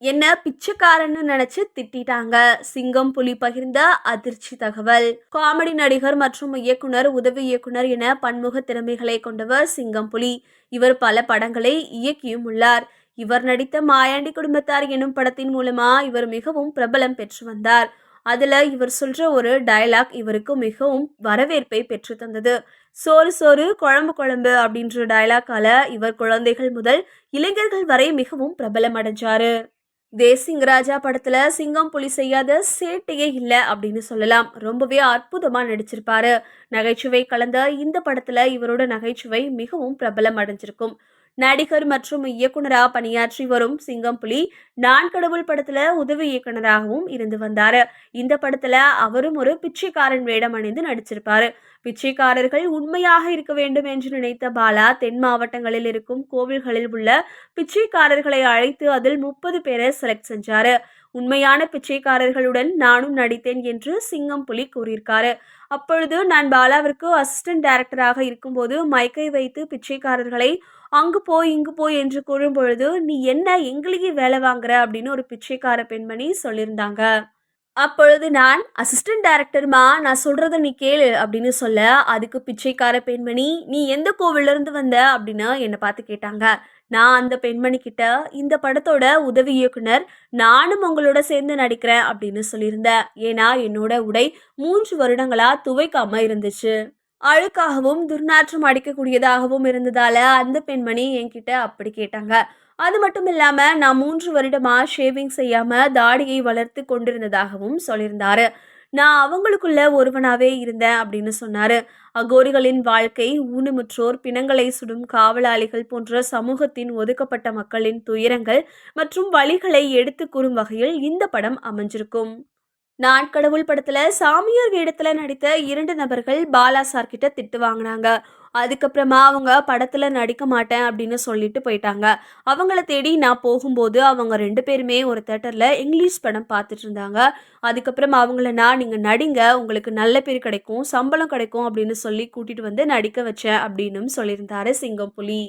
என்ன பிச்சைக்காரன்னு நினைச்சு திட்டிட்டாங்க. சிங்கம் புலி பகிர்ந்த அதிர்ச்சி தகவல். காமெடி நடிகர் மற்றும் இயக்குனர், உதவி இயக்குனர் என பன்முக திறமைகளை கொண்டவர் சிங்கம் புலி. இவர் பல படங்களை இயக்கியும் உள்ளார். இவர் நடித்த மாயாண்டி குடும்பத்தார் எனும் படத்தின் மூலமா இவர் மிகவும் பிரபலம் பெற்று வந்தார். அதுல இவர் சொல்ற ஒரு டயலாக் இவருக்கு மிகவும் வரவேற்பை பெற்று தந்தது. சோறு சோறு குழம்பு குழம்பு அப்படின்ற டயலாக்கால இவர் குழந்தைகள் முதல் இளைஞர்கள் வரை மிகவும் பிரபலம் அடைஞ்சாரு. தேசிங் ராஜா படத்துல சிங்கம் புலி செய்யாத சேட்டையே இல்லை அப்படின்னு சொல்லலாம். ரொம்பவே அற்புதமா நடிச்சிருப்பாரு. நகைச்சுவை கலந்த இந்த படத்துல இவரோட நகைச்சுவை மிகவும் பிரபலம் அடைஞ்சிருக்கும். நடிகர் மற்றும் இயக்குனரா பணியாற்றி வரும் சிங்கம் புலி நான் கடவுள் படத்துல உதவி இயக்குனராகவும் இருந்து வந்தாரு. இந்த படத்துல அவரும் ஒரு பிச்சைக்காரன் வேடம் அணிந்து நடிச்சிருப்பாரு. பிச்சைக்காரர்கள் உண்மையாக இருக்க வேண்டும் என்று நினைத்த பாலா தென் மாவட்டங்களில் இருக்கும் கோவில்களில் உள்ள பிச்சைக்காரர்களை அழைத்து அதில் 30 பேரை செலக்ட் செஞ்சாரு. உண்மையான பிச்சைக்காரர்களுடன் நானும் நடித்தேன் என்று சிங்கம் புலி கூறியிருக்காரு. அப்பொழுது நான் பாலாவிற்கு அசிஸ்டன்ட் டைரக்டராக இருக்கும்போது மைக்கை வைத்து பிச்சைக்காரர்களை அங்கு போய் இங்கு போய் என்று கூறும் பொழுது நீ என்ன எங்களையே வேலை வாங்குற அப்படின்னு ஒரு பிச்சைக்கார பெண்மணி சொல்லியிருந்தாங்க. அப்பொழுது நான் அசிஸ்டன்ட் டைரக்டர்மா நான் சொல்றத நீ கேளு அப்படின்னு சொல்ல அதுக்கு பிச்சைக்கார பெண்மணி நீ எந்த கோவில்ல இருந்து வந்த அப்படின்னு என்னை பார்த்து கேட்டாங்க. நான் அந்த பெண்மணி கிட்ட இந்த படத்தோட உதவி இயக்குனர் நானும் உங்களோட சேர்ந்து நடிக்கிறேன் அப்படின்னு சொல்லியிருந்தேன். ஏன்னா என்னோட உடை 3 வருடங்களா துவைக்காம இருந்துச்சு. அழுக்காகவும் துர்நாற்றம் அடிக்கக்கூடியதாகவும் இருந்ததால அந்த பெண்மணி என்கிட்ட அப்படி கேட்டாங்க. அது மட்டும் இல்லாம நான் 3 வருடமா ஷேவிங் செய்யாம தாடியை வளர்த்து கொண்டிருந்ததாகவும் சொல்லியிருந்தாரு. நான் அவங்களுக்குள்ள ஒருவனாவே இருந்தேன் அப்படின்னு சொன்னாரு. அகோரிகளின் வாழ்க்கை, ஊனமுற்றோர், பிணங்களை சுடும் காவலாளிகள் போன்ற சமூகத்தின் ஒதுக்கப்பட்ட மக்களின் துயரங்கள் மற்றும் வழிகளை எடுத்து கூறும் வகையில் இந்த படம் அமைஞ்சிருக்கும். நான் கடவுள் படத்துல சாமியார் வேடத்துல நடித்த 2 நபர்கள் பாலா சார் கிட்ட திட்டு வாங்கினாங்க. அதுக்கப்புறமா அவங்க படத்துல நடிக்க மாட்டேன் அப்படின்னு சொல்லிட்டு போயிட்டாங்க. அவங்கள தேடி நான் போகும்போது அவங்க 2 பேருமே ஒரு தேட்டர்ல இங்கிலீஷ் படம் பார்த்துட்டு இருந்தாங்க. அதுக்கப்புறம் அவங்கள நான் நீங்க நடிங்க உங்களுக்கு நல்ல பேர் கிடைக்கும் சம்பளம் கிடைக்கும் அப்படின்னு சொல்லி கூட்டிட்டு வந்து நடிக்க வச்சேன் அப்படின்னு சொல்லியிருந்தாரு சிங்கம் புலி.